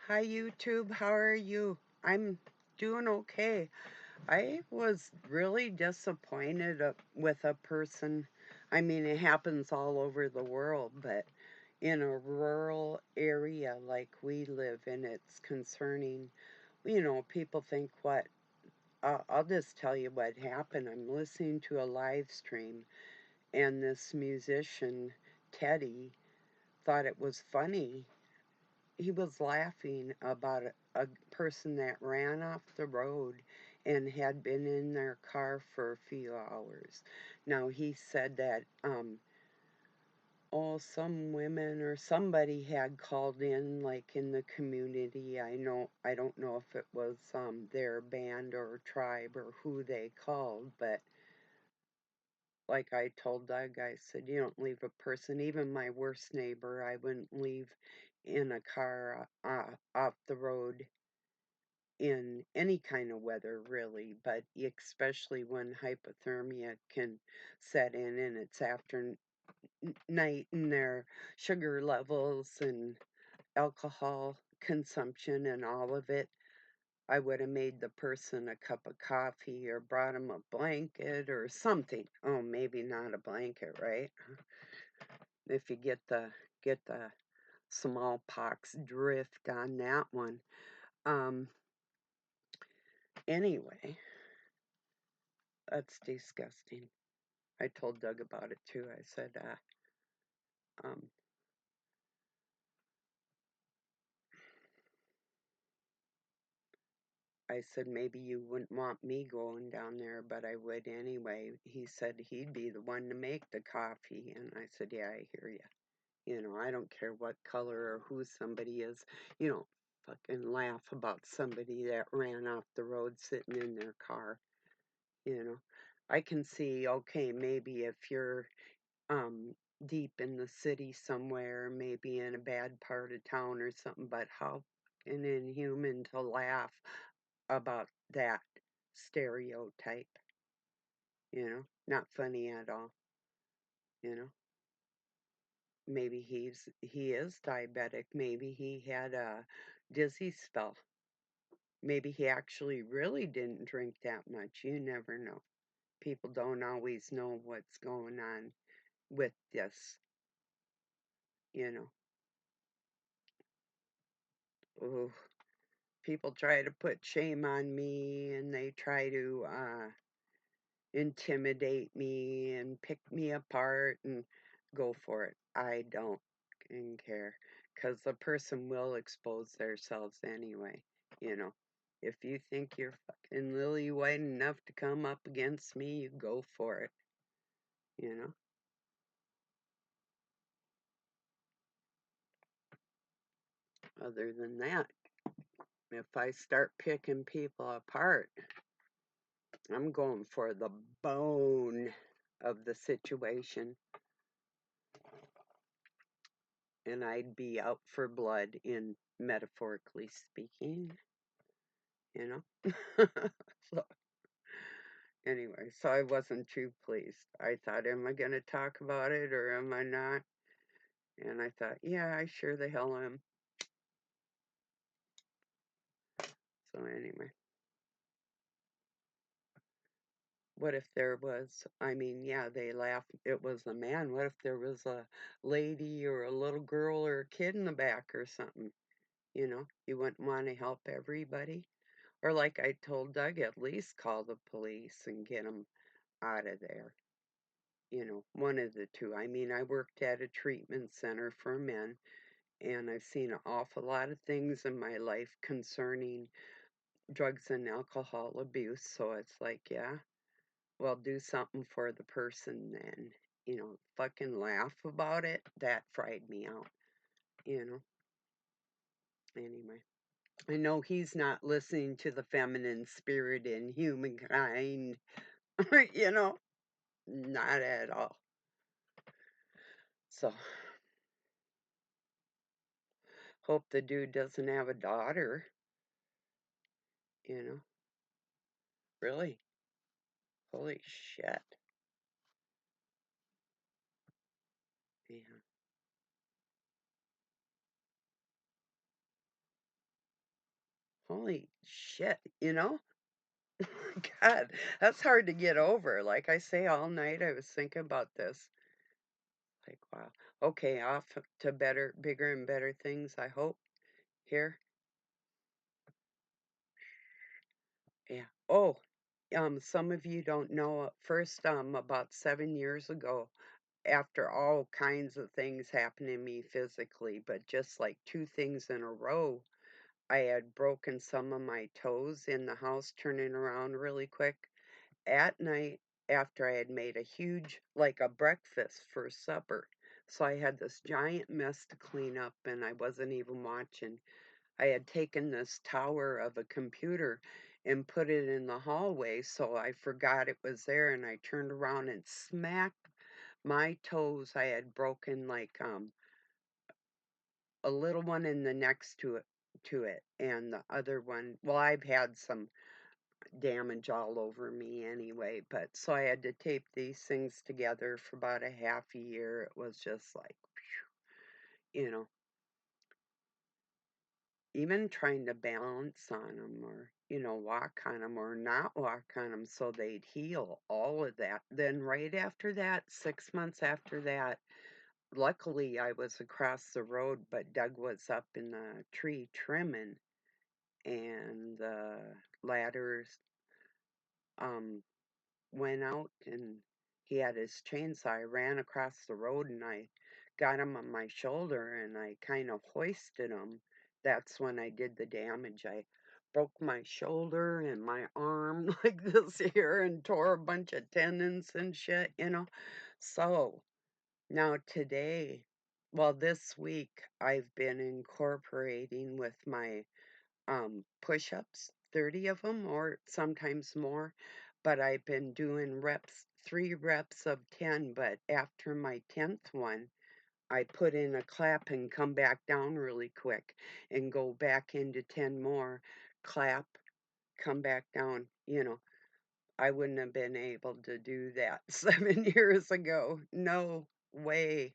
Hi, YouTube. How are you? I'm doing okay. I was really disappointed with a person. I mean, it happens all over the world, but in a rural area like we live in, it's concerning. People think what. I'll just tell you what happened. I'm listening to a live stream, and this musician, Teddy, thought it was funny. He was laughing about a person that ran off the road and had been in their car for a few hours. Now he said that some women or somebody had called in, like in the community. I don't know if it was their band or tribe or who they called, but like I told Doug, I said, you don't leave a person, even my worst neighbor, I wouldn't leave in a car off the road in any kind of weather, really, but especially when hypothermia can set in and it's after night and their sugar levels and alcohol consumption and all of it. I would have made the person a cup of coffee or brought him a blanket or something. Oh, maybe not a blanket, right? If you get the smallpox drift on that one. Um, anyway, that's disgusting. I told Doug about it too. I said, um, maybe you wouldn't want me going down there, but I would anyway. He said he'd be the one to make the coffee, and I said, yeah, I hear you. I don't care what color or who somebody is. You don't fucking laugh about somebody that ran off the road sitting in their car. You know, I can see, okay, maybe if you're um deep in the city somewhere, maybe in a bad part of town or something, but how fucking inhuman to laugh about that stereotype, not funny at all, you know. Maybe he is diabetic, maybe he had a dizzy spell, maybe he actually really didn't drink that much. You never know. People don't always know what's going on with this, you know. Ooh, people try to put shame on me and they try to intimidate me and pick me apart and go for it. I don't fucking care because the person will expose themselves anyway. You know, if you think you're fucking lily white enough to come up against me, you go for it. You know, other than that, if I start picking people apart, I'm going for the bone of the situation, and I'd be out for blood in metaphorically speaking, you know. So anyway, so I wasn't too pleased. I thought, am I going to talk about it or am I not? And I thought, yeah, I sure the hell am. So anyway, what if there was, I mean, yeah, they laughed, it was a man. What if there was a lady or a little girl or a kid in the back or something? You wouldn't want to help everybody. Or like I told Doug, at least call the police and get them out of there. One of the two. I mean, I worked at a treatment center for men, and I've seen an awful lot of things in my life concerning drugs and alcohol abuse. So it's like, yeah, well, do something for the person then. Fucking laugh about it. That fried me out, you know. Anyway, I know he's not listening to the feminine spirit in humankind, you know, not at all. So, hope the dude doesn't have a daughter, you know. Really? Holy shit. Yeah. Holy shit, you know? God, that's hard to get over. Like I say, all night I was thinking about this. Like, wow. Okay, off to better, bigger and better things, I hope. Here. Yeah. Oh, some of you don't know. First, about 7 years ago, after all kinds of things happened to me physically, but just like two things in a row, I had broken some of my toes in the house, turning around really quick at night after I had made a huge, like a breakfast for supper. So I had this giant mess to clean up, and I wasn't even watching. I had taken this tower of a computer and put it in the hallway, so I forgot it was there, and I turned around and smacked my toes. I had broken like a little one in the next to it, and the other one, well, I've had some damage all over me anyway, but so I had to tape these things together for about a half a year. It was just like, you know, even trying to balance on them, or, walk on them or not walk on them so they'd heal, all of that. Then right after that, 6 months after that, luckily I was across the road, but Doug was up in the tree trimming, and the ladders um went out, and he had his chainsaw. I ran across the road and I got him on my shoulder and I kind of hoisted him. That's when I did the damage. I broke my shoulder and my arm like this here and tore a bunch of tendons and shit. So now today, well, this week I've been incorporating with my push-ups, 30 of them or sometimes more, but I've been doing reps, 3 reps of 10, but after my 10th one, I put in a clap and come back down really quick and go back into 10 more, clap, come back down. I wouldn't have been able to do that 7 years ago. No way.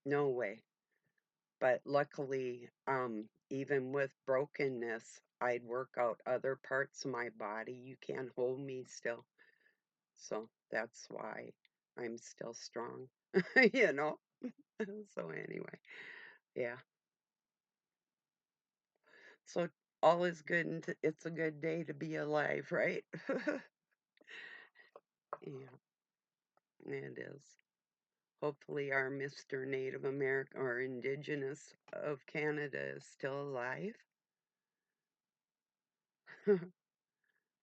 No way. But luckily, even with brokenness, I'd work out other parts of my body. You can't hold me still. So that's why I'm still strong, you know? So anyway, yeah. So all is good and it's a good day to be alive, right? Yeah, it is. Hopefully our Mr. Native American or Indigenous of Canada is still alive.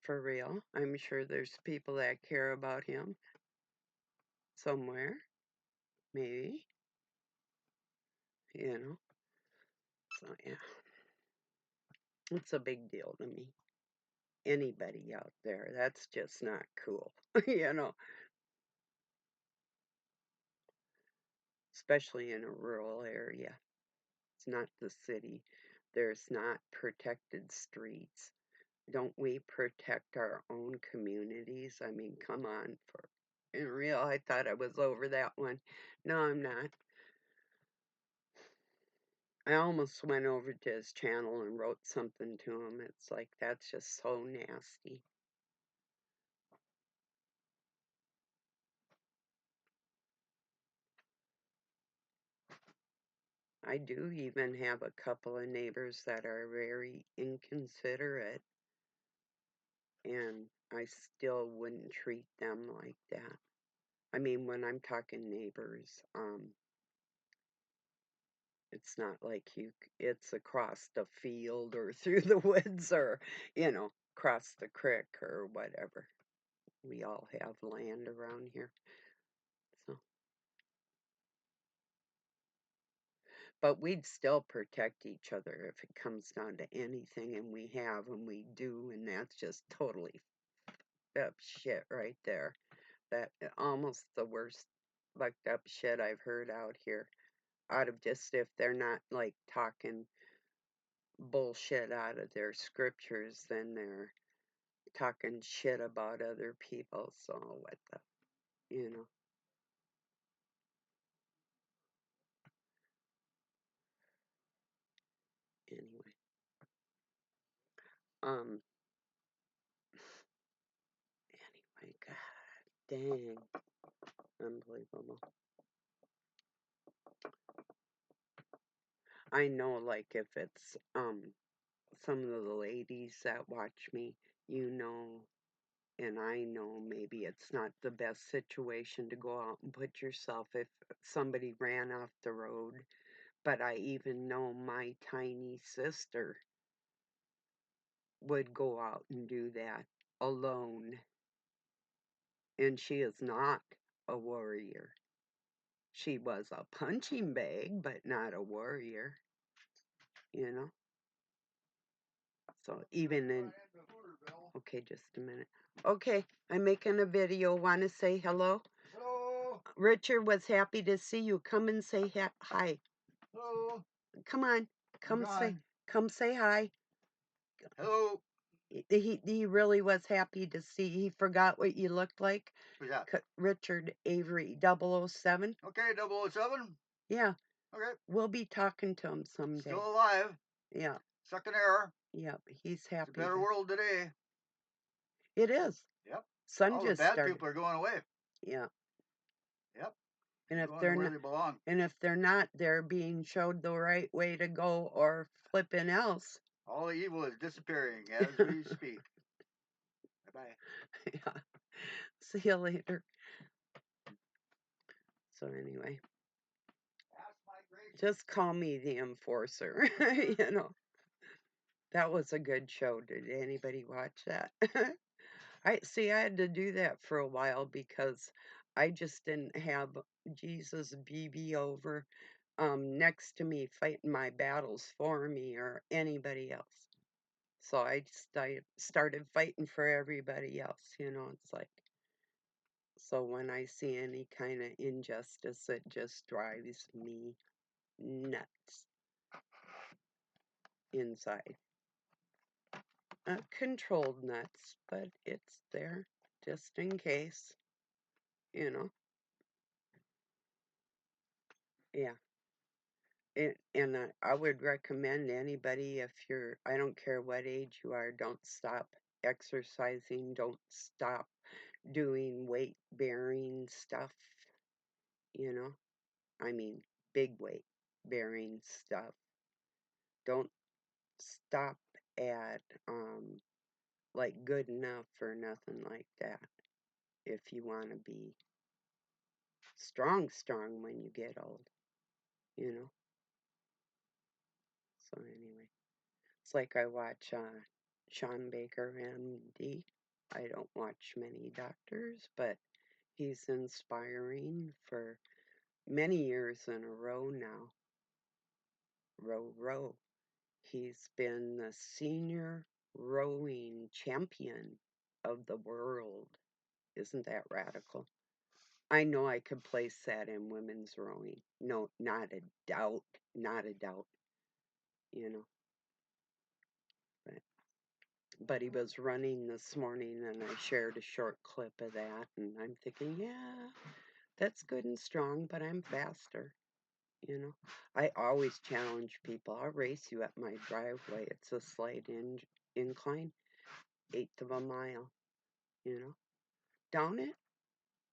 For real. I'm sure there's people that care about him somewhere, maybe, you know. So, yeah, it's a big deal to me. Anybody out there, that's just not cool, you know, especially in a rural area. It's not the city. There's not protected streets. Don't we protect our own communities? I mean, come on, for in real, I thought I was over that one. No, I'm not. I almost went over to his channel and wrote something to him. It's like, that's just so nasty. I do even have a couple of neighbors that are very inconsiderate, and I still wouldn't treat them like that. I mean, when I'm talking neighbors, it's not like it's across the field or through the woods or, across the creek or whatever. We all have land around here. So, but we'd still protect each other if it comes down to anything, and we have, and we do, and that's just totally up shit right there. That almost the worst fucked up shit I've heard out here. Out of just if they're not like talking bullshit out of their scriptures, then they're talking shit about other people. So what the, you know. Anyway, Um, anyway, God dang, unbelievable. I know, like, if it's some of the ladies that watch me, you know, and I know maybe it's not the best situation to go out and put yourself if somebody ran off the road, but I even know my tiny sister would go out and do that alone, and she is not a warrior. She was a punching bag, but not a warrior, you know? So even in, okay, just a minute. Okay, I'm making a video. Want to say hello? Hello. Richard was happy to see you. Come and say hi. Hello. Come on, come say hi. Hello. He really was happy to see. He forgot what you looked like. Who's that? Richard Avery, 007. Okay, 007. Yeah, Okay. we'll be talking to him someday. Still alive. Yeah. Second air. Yep, he's happy. It's a better world today. It is. Yep. Sun All just the bad started. people are going away. Yeah. Yep. And if Going they're where not, they belong. and if they're not, they're being showed the right way to go or flipping else. All the evil is disappearing as we speak. Bye-bye. Yeah. See you later. So anyway, just call me the enforcer. You know, that was a good show. Did anybody watch that? I see. I had to do that for a while because I just didn't have Jesus BB over next to me fighting my battles for me or anybody else. So I started fighting for everybody else. You know, it's like, so when I see any kind of injustice, it just drives me nuts inside. Controlled nuts, but it's there just in case, you know. Yeah. And I would recommend anybody, if you're, I don't care what age you are, don't stop exercising, don't stop doing weight bearing stuff, you know. I mean, big weight bearing stuff. Don't stop at like good enough or nothing like that. If you want to be strong when you get old, you know. So anyway, it's like I watch Sean Baker, MD. I don't watch many doctors, but he's inspiring for many years in a row now. Row. He's been the senior rowing champion of the world. Isn't that radical? I know I could place that in women's rowing. No, not a doubt. Not a doubt. You know. But he was running this morning and I shared a short clip of that and I'm thinking, yeah, that's good and strong, but I'm faster. You know, I always challenge people. I'll race you at my driveway. It's a slight incline, eighth of a mile. You know, down it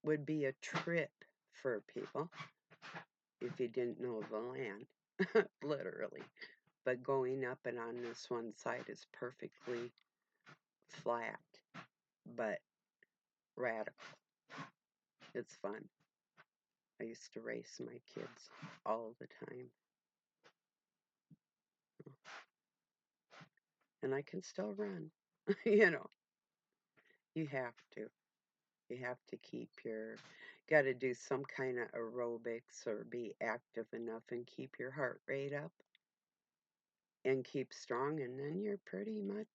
would be a trip for people if you didn't know the land, literally. But going up and on this one side is perfectly flat, but radical. It's fun. I used to race my kids all the time. And I can still run. You know, you have to. You have to keep got to do some kind of aerobics or be active enough and keep your heart rate up and keep strong. And then you're pretty much,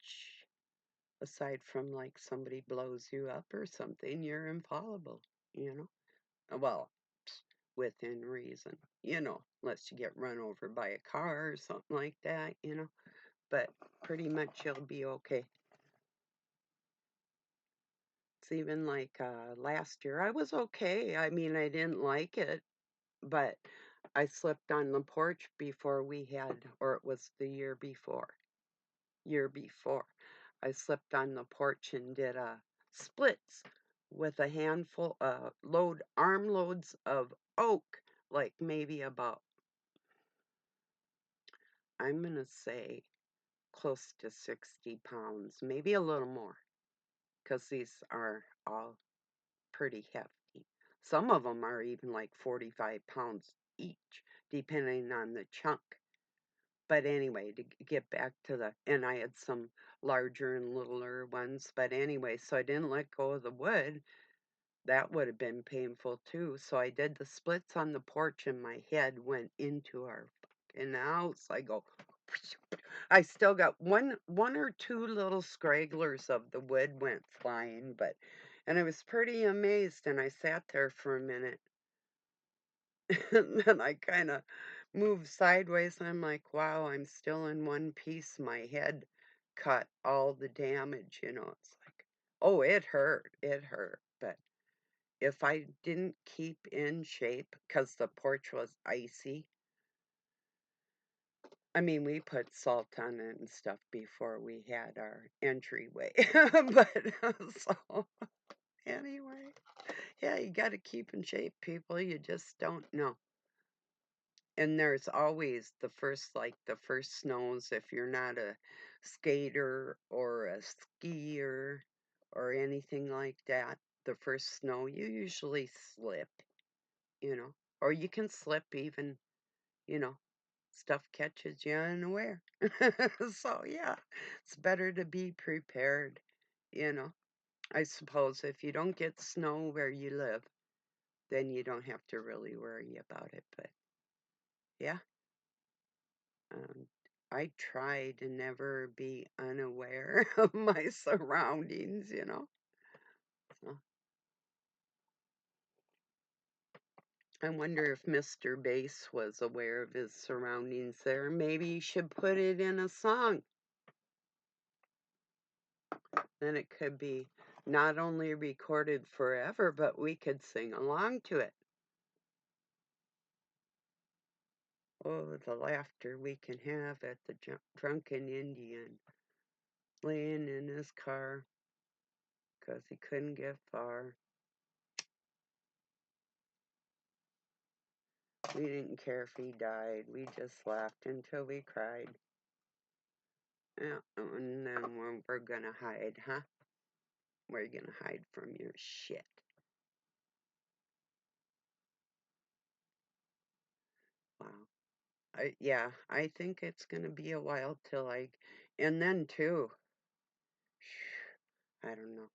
aside from like somebody blows you up or something, you're infallible, you know? Well, within reason, you know, unless you get run over by a car or something like that, you know? But pretty much you'll be okay. It's even like last year, I was okay. I mean, I didn't like it, but I slipped on the porch before we had, or it was the year before. I slipped on the porch and did splits with a handful, armloads of oak, like maybe about, I'm going to say close to 60 pounds, maybe a little more, because these are all pretty hefty. Some of them are even like 45 pounds each, depending on the chunk. But anyway, to get back to and I had some larger and littler ones. But anyway, so I didn't let go of the wood. That would have been painful too. So I did the splits on the porch, and my head went into our fucking house. I go, I still got one or two little scragglers of the wood went flying, but and I was pretty amazed, and I sat there for a minute, and then I kind of moved sideways, and I'm like, wow, I'm still in one piece. My head cut all the damage, you know. It's like, oh, it hurt, but if I didn't keep in shape, because the porch was icy, I mean, we put salt on it and stuff before we had our entryway. But so anyway, yeah, you got to keep in shape, people. You just don't know. And there's always the first snows, if you're not a skater or a skier or anything like that, the first snow, you usually slip, you know, or you can slip even, you know, stuff catches you unaware. So, yeah, it's better to be prepared, you know. I suppose if you don't get snow where you live, then you don't have to really worry about it. But yeah, um, I try to never be unaware of my surroundings, you know. So I wonder if Mr. Bass was aware of his surroundings there. Maybe he should put it in a song. Then it could be not only recorded forever, but we could sing along to it. Oh, the laughter we can have at the drunken Indian laying in his car 'cause he couldn't get far. We didn't care if he died. We just laughed until we cried. Yeah, and then we're gonna hide, huh? Where are you gonna hide from your shit? Wow. Yeah, I think it's gonna be a while till and then too, I don't know.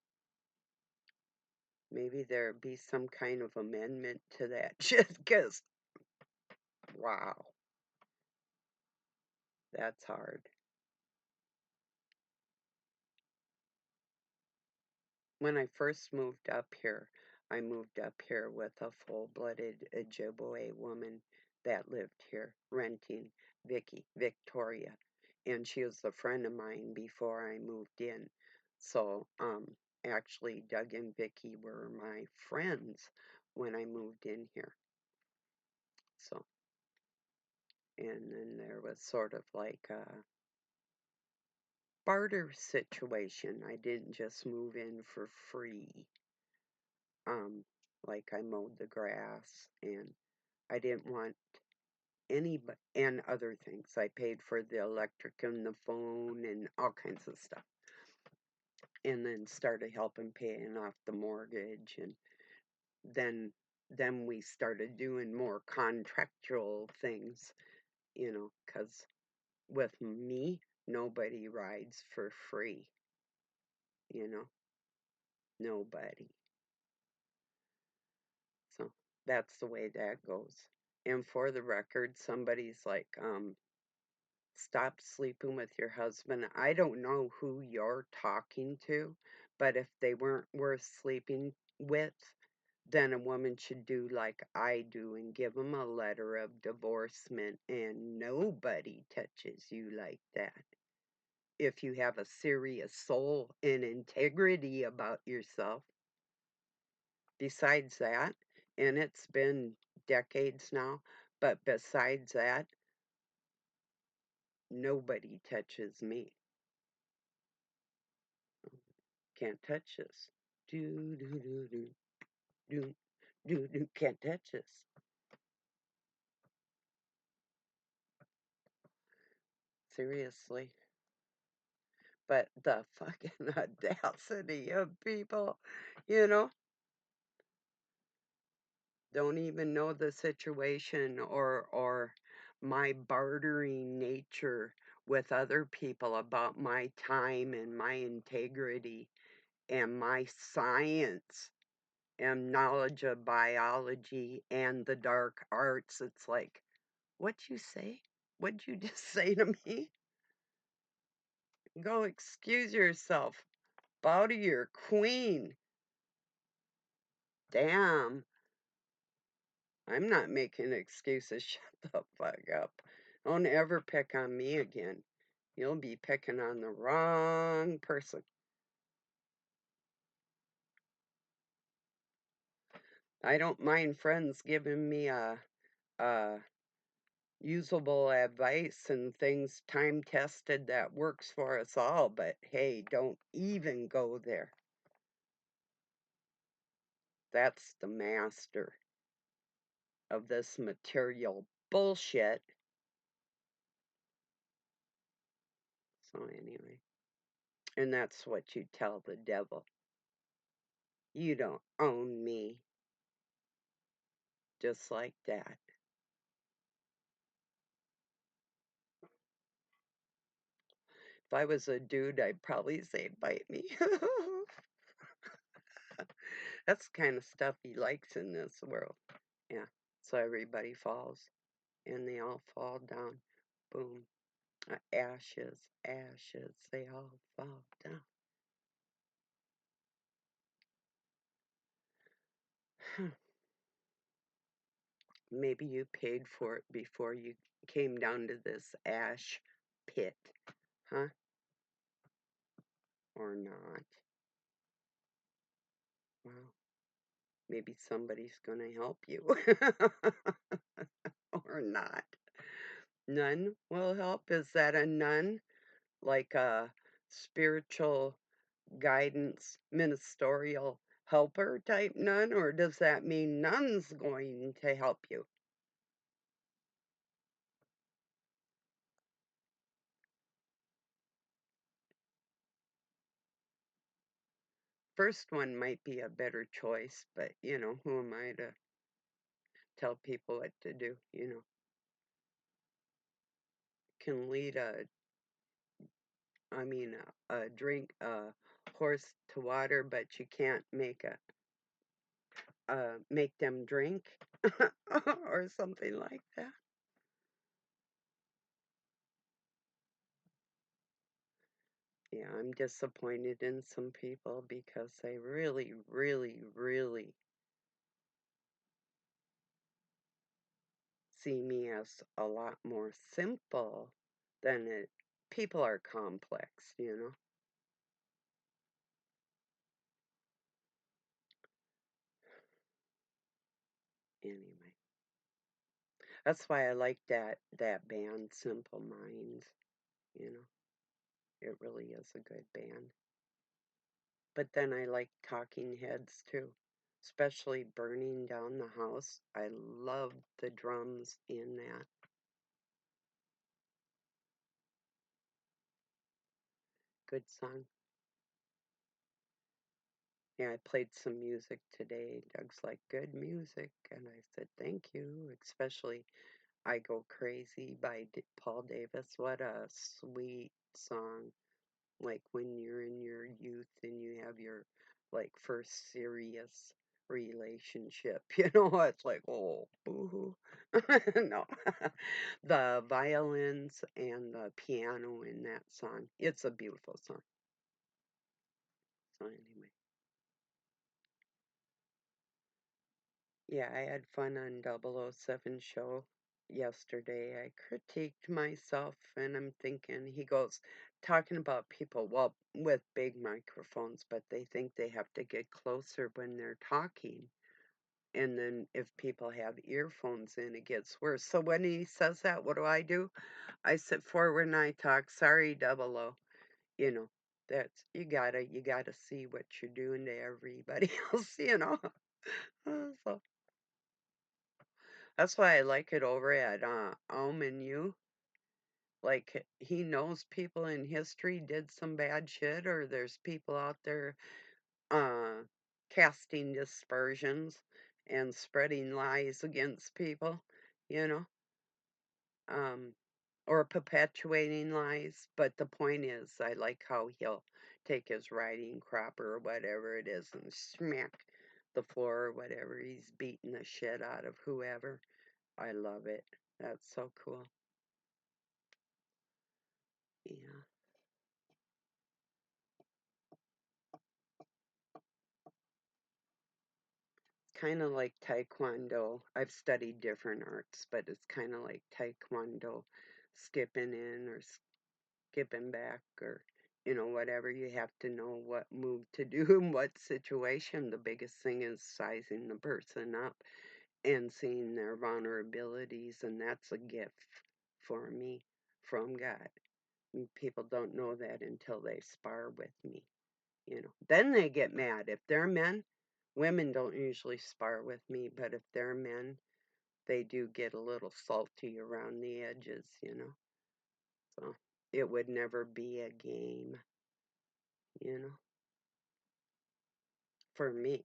Maybe there be some kind of amendment to that just 'cause, wow, that's hard. When I first moved up here, I moved up here with a full-blooded Ojibwe woman that lived here, renting, Victoria, and she was a friend of mine before I moved in. So, actually, Doug and Vicky were my friends when I moved in here. So, and then there was sort of like a barter situation. I didn't just move in for free. Um, like I mowed the grass and I didn't want any and other things. I paid for the electric and the phone and all kinds of stuff. And then started helping paying off the mortgage and then we started doing more contractual things, you know, cuz with me nobody rides for free, you know. Nobody. So that's the way that goes. And for the record, somebody's like, stop sleeping with your husband. I don't know who you're talking to, but if they weren't worth sleeping with, then a woman should do like I do and give them a letter of divorcement, and nobody touches you like that. If you have a serious soul and integrity about yourself, besides that, and it's been decades now, but besides that, nobody touches me. Can't touch this. Do, do, do, do, do, do, do. Can't touch this. Seriously. But the fucking audacity of people, you know, don't even know the situation or my bartering nature with other people about my time and my integrity and my science and knowledge of biology and the dark arts. It's like, what'd you say? What'd you just say to me? Go excuse yourself. Bow to your queen. Damn. I'm not making excuses. Shut the fuck up. Don't ever pick on me again. You'll be picking on the wrong person. I don't mind friends giving me a usable advice and things time tested that works for us all, but hey, don't even go there. That's the master of this material bullshit. So, anyway, and that's what you tell the devil. You don't own me. Just like that. If I was a dude, I'd probably say, bite me. That's the kind of stuff he likes in this world. Yeah. So everybody falls, and they all fall down. Boom. Ashes, ashes, they all fall down. Maybe you paid for it before you came down to this ash pit, huh? Or not. Well, maybe somebody's going to help you. Or not. None will help. Is that a nun? Like a spiritual guidance, ministerial helper type nun? Or does that mean none's going to help you? First one might be a better choice, but who am I to tell people what to do? Can lead drink a horse to water, but you can't make them drink or something like that. Yeah, I'm disappointed in some people because they really, really, really see me as a lot more simple than it. People are complex. Anyway, that's why I like that band, Simple Minds. You know, it really is a good band. But then I like Talking Heads too, especially Burning Down the House. I love the drums in that. Good song. Yeah, I played some music today. Doug's like, good music. And I said, thank you. Especially I Go Crazy by Paul Davis. What a sweet song. Like when you're in your youth and you have your like first serious relationship, it's like, oh, boo-hoo. No. The violins and the piano in that song. It's a beautiful song. So anyway. Yeah, I had fun on 007 show yesterday. I critiqued myself and I'm thinking, he goes, talking about people, well, with big microphones, but they think they have to get closer when they're talking. And then if people have earphones in, it gets worse. So when he says that, what do? I sit forward and I talk, sorry, double O, you know. you gotta see what you're doing to everybody else. So that's why I like it over at and You. Like he knows people in history did some bad shit, or there's people out there uh casting dispersions and spreading lies against people, you know, um, or perpetuating lies. But the point is, I like how he'll take his riding crop or whatever it is and smack the floor or whatever. He's beating the shit out of whoever. I love it. That's so cool. Yeah. Kind of like Taekwondo. I've studied different arts, but it's kind of like Taekwondo, skipping in or skipping back or whatever. You have to know what move to do in what situation. The biggest thing is sizing the person up and seeing their vulnerabilities, and that's a gift for me from God. And people don't know that until they spar with me. Then they get mad. If they're men, women don't usually spar with me, but if they're men, they do get a little salty around the edges. So it would never be a game, for me,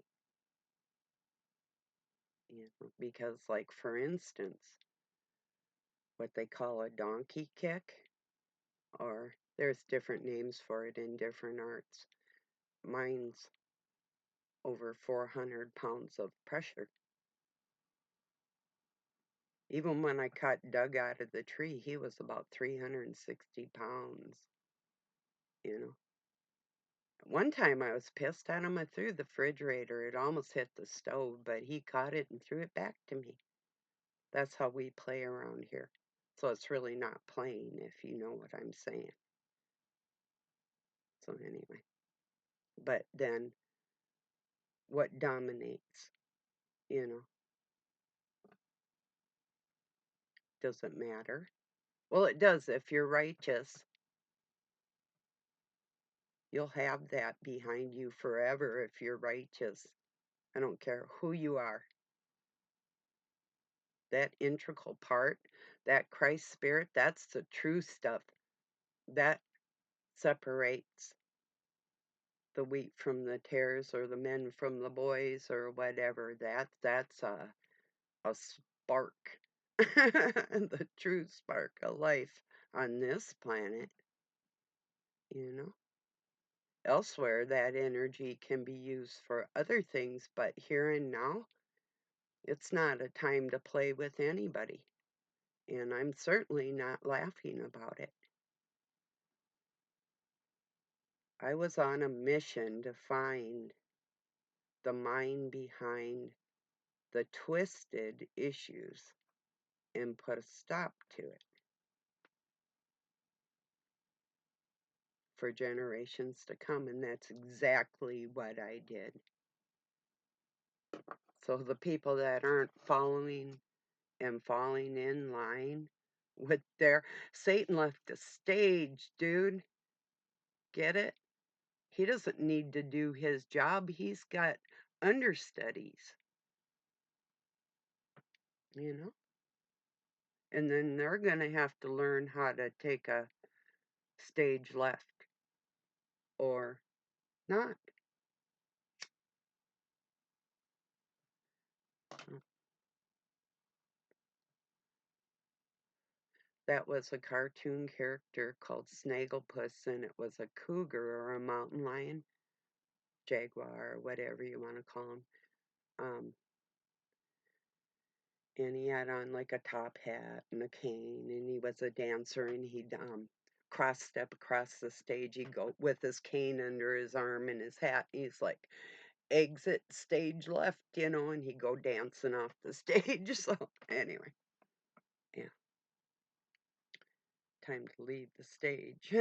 because, like, for instance, what they call a donkey kick, or there's different names for it in different arts. Mine's over 400 pounds of pressure. Even when I caught Doug out of the tree, he was about 360 pounds, you know. One time I was pissed at him. I threw the refrigerator. It almost hit the stove, but he caught it and threw it back to me. That's how we play around here. So it's really not playing, if you know what I'm saying. So anyway, but then what dominates, you know, doesn't matter. Well, it does. If you're righteous, you'll have that behind you forever if you're righteous. I don't care who you are. That integral part, that Christ spirit, that's the true stuff. That separates the wheat from the tares or the men from the boys or whatever. That's a spark. The true spark of life on this planet, you know. Elsewhere, that energy can be used for other things, but here and now, it's not a time to play with anybody. And I'm certainly not laughing about it. I was on a mission to find the mind behind the twisted issues and put a stop to it for generations to come. And that's exactly what I did. So the people that aren't following and falling in line with their Satan left the stage, dude. Get it? He doesn't need to do his job. He's got understudies, you know? And then they're going to have to learn how to take a stage left or not. That was a cartoon character called Snagglepuss, and it was a cougar or a mountain lion, jaguar, or whatever you want to call him. Um, and he had on like a top hat and a cane, and he was a dancer, and he'd cross step across the stage. He'd go with his cane under his arm and his hat. He's like, exit stage left, and he'd go dancing off the stage. So anyway, yeah, time to leave the stage.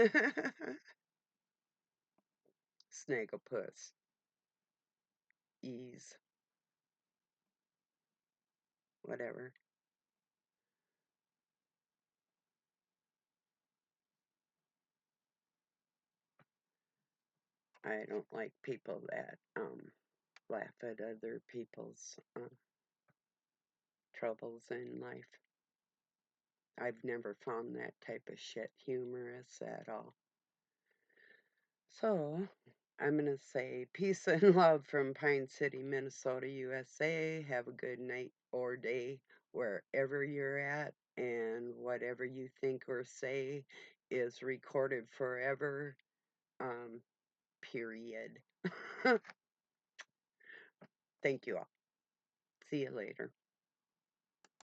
Snagglepuss, ease, whatever. I don't like people that laugh at other people's troubles in life. I've never found that type of shit humorous at all. So, I'm going to say peace and love from Pine City, Minnesota, USA. Have a good night or day wherever you're at, and whatever you think or say is recorded forever. Period. Thank you all. See you later.